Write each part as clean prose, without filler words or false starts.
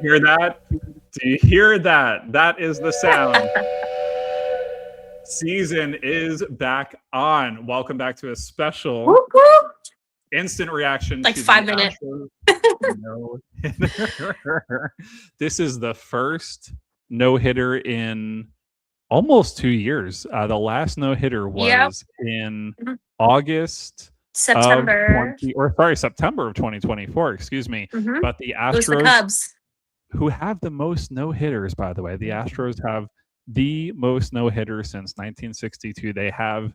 Hear that? Do you hear that? That is the sound. Season is back on. Welcome back to a special Whoop, whoop. instant reaction Like to the 5 minutes. Astros no hitter. This is the first no hitter in almost 2 years. The last no hitter Yep. was in Mhm. August of September. 20, September of 2024, excuse me. Mm-hmm. But the It was the Astros, Cubs. who have the most no hitters, by the way, the Astros have the most no hitters since 1962. They have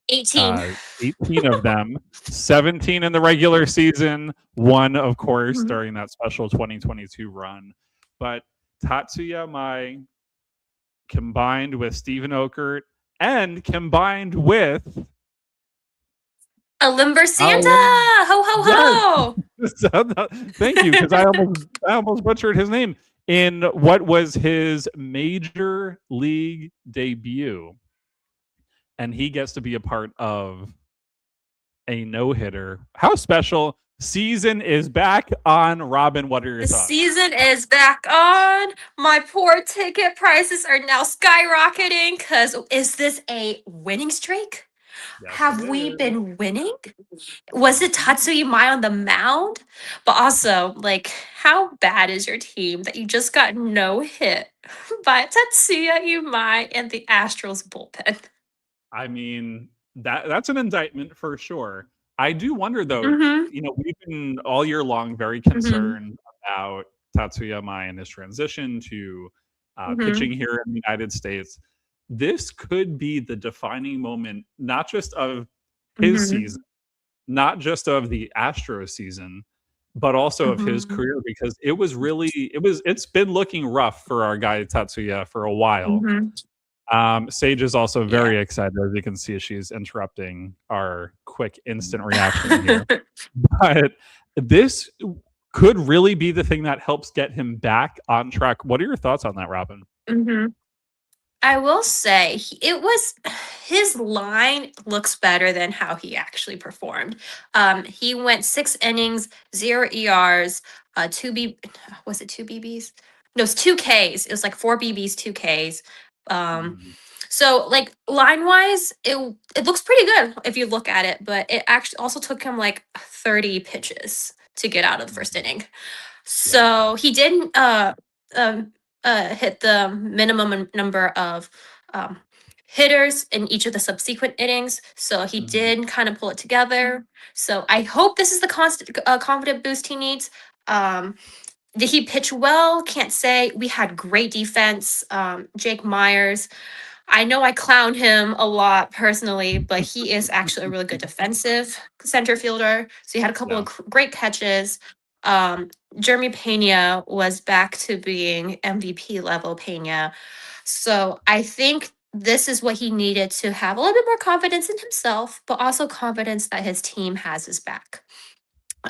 18. 18 of them, 17 in the regular season, one, of course, Mhm. during that special 2022 run. But Tatsuya Mai combined with Stephen Okert and combined with A Limber Santa! Alan. Ho, ho, Yes. ho! Thank you, because I almost butchered his name in what was his major league debut. And he gets to be a part of a no-hitter. How special. Season is back on. Robyn, what are your The thoughts? season is back on. My poor ticket prices are now skyrocketing because is this a winning streak? Yes, it Have we is. been winning? Was it Tatsuya Mai on the mound? But also, like, how bad is your team that you just got no hit by Tatsuya Mai and the Astros bullpen? I mean, that's an indictment for sure. I do wonder though, Mm-hmm. we've been all year long very Mm-hmm. concerned about Tatsuya Mai and his transition to Mm-hmm. pitching here in the United States. This could be the defining moment, not just of his Mm-hmm. season, not just of the Astros season, but also of his Mm-hmm. career, because it's been looking rough for our guy Tatsuya for a while. Mm-hmm. Sage is also Yeah. very excited, as you can see. She's interrupting our quick instant reaction here. But this could really be the thing that helps get him back on track. What are your thoughts on that, Robyn? Mm-hmm. I will say it was his line looks better than how he actually performed. He went 6 innings, 0 ERs, two B was it two BBs? No, it's 2 Ks. It was like 4 BBs, 2 Ks. Um, Mhm. so like line wise, it looks pretty good if you look at it, but it actually also took him like 30 pitches to get out of the first Mhm. inning. Yeah. So he didn't um, hit the minimum number of um, hitters in each of the subsequent innings. So he Mhm. did kind of pull it together. So I hope this is the constant confident boost he needs. Did he pitch well? Can't say. We had great defense. Jake Myers. I know I clown him a lot personally, but he is actually a really good defensive center fielder. So he had a couple Yeah. of great catches. Um, Jeremy Pena was back to being MVP level Pena. So I think this is what he needed to have a little bit more confidence in himself, but also confidence that his team has his back.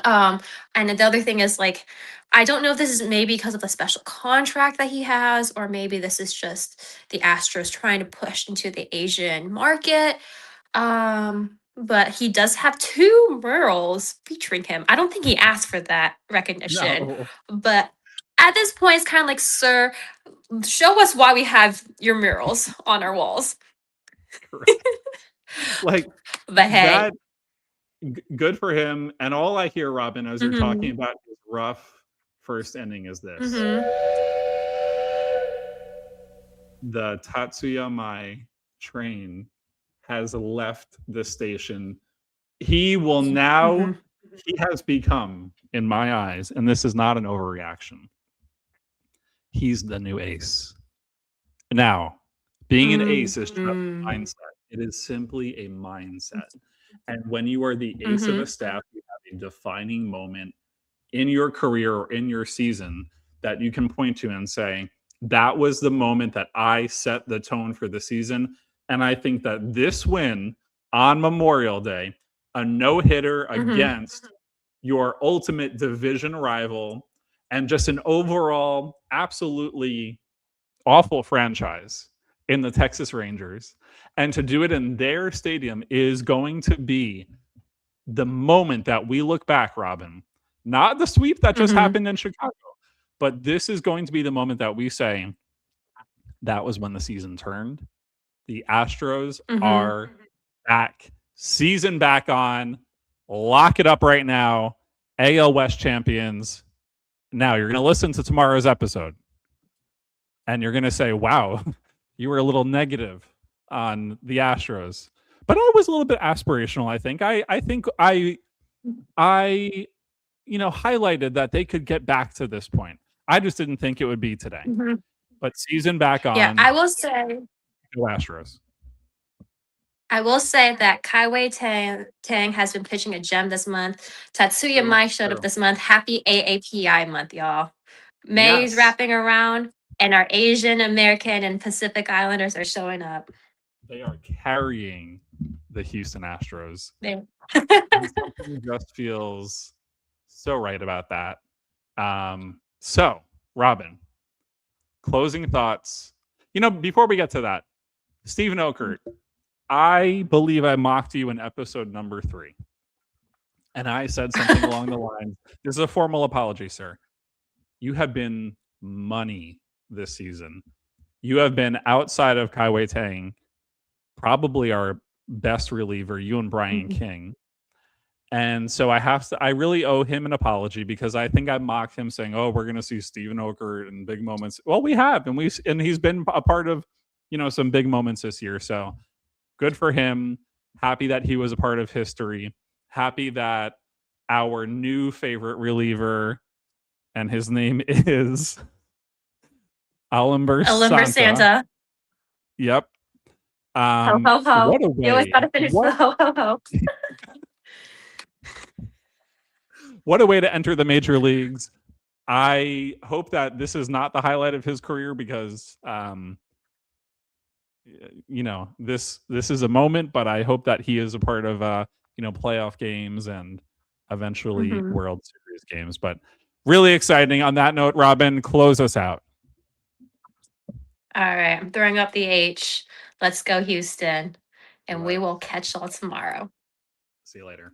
Um, and the other thing is like, I don't know if this is maybe because of the special contract that he has, or maybe this is just the Astros trying to push into the Asian market. But he does have two murals featuring him. I don't think he asked for that recognition, No. but at this point, it's kind of like, sir, show us why we have your murals on our walls. Correct. Like But hey, that. Good for him. And all I hear, Robyn, as you're talking mm-hmm, about his rough first ending, is this: mm-hmm, the Tatsuya Mai train has left the station. He will now, mm-hmm, he has become, in my eyes, and this is not an overreaction, he's the new ace. Now, being an ace is just a mm-hmm, mindset. It is simply a mindset. And when you are the ace of a mm-hmm. staff, you have a defining moment in your career or in your season that you can point to and say, that was the moment that I set the tone for the season. And I think that this win on Memorial Day, a no hitter Mm-hmm. against your ultimate division rival, and just an overall absolutely awful franchise in the Texas Rangers, and to do it in their stadium is going to be the moment that we look back, Robyn. Not the sweep that just Mm-hmm. happened in Chicago, But this is going to be the moment that we say that was when the season turned. The Astros Mhm. are back, season back on. Lock it up right now. AL West champions. Now you're going to listen to tomorrow's episode and you're going to say, wow, you were a little negative on the Astros. But I was a little bit aspirational, I think. I highlighted that they could get back to this point. I just didn't think it would be today. Mhm. But season back Yeah, on, I will say go Astros. that Kaiwei Tang has been pitching a gem this month. Tatsuya True, Mai showed up true. this month. Happy AAPI month, y'all. May's Yes, wrapping around, and our Asian American and Pacific Islanders are showing up. they are carrying the Houston Astros. They- And something just feels so right about that. So, Robyn, closing thoughts. Before we get to that, Stephen Okert, I believe I mocked you in episode number 3. And I said something along the lines, this is a formal apology, sir. You have been money this season. You have been outside of Kaiwei Tang, probably our best reliever, you and Brian King. And so I really owe him an apology because I think I mocked him saying, "Oh, we're going to see Stephen Okert in big moments." Well, we have, and he's been a part of, some big moments this year. So good for him. Happy that he was a part of history. Happy that our new favorite reliever, and his name is Alimber Alimber Santa. Santa. Yep. Ho ho ho. What a You always way! gotta finish the ho ho ho. What a way to enter the major leagues. I hope that this is not the highlight of his career because this is a moment, but I hope that he is a part of playoff games and eventually Mhm. World Series games. But really exciting. On that note, Robyn, close us out. All right, I'm throwing up the H. Let's go, Houston. And we Right. will catch y'all tomorrow. See you later.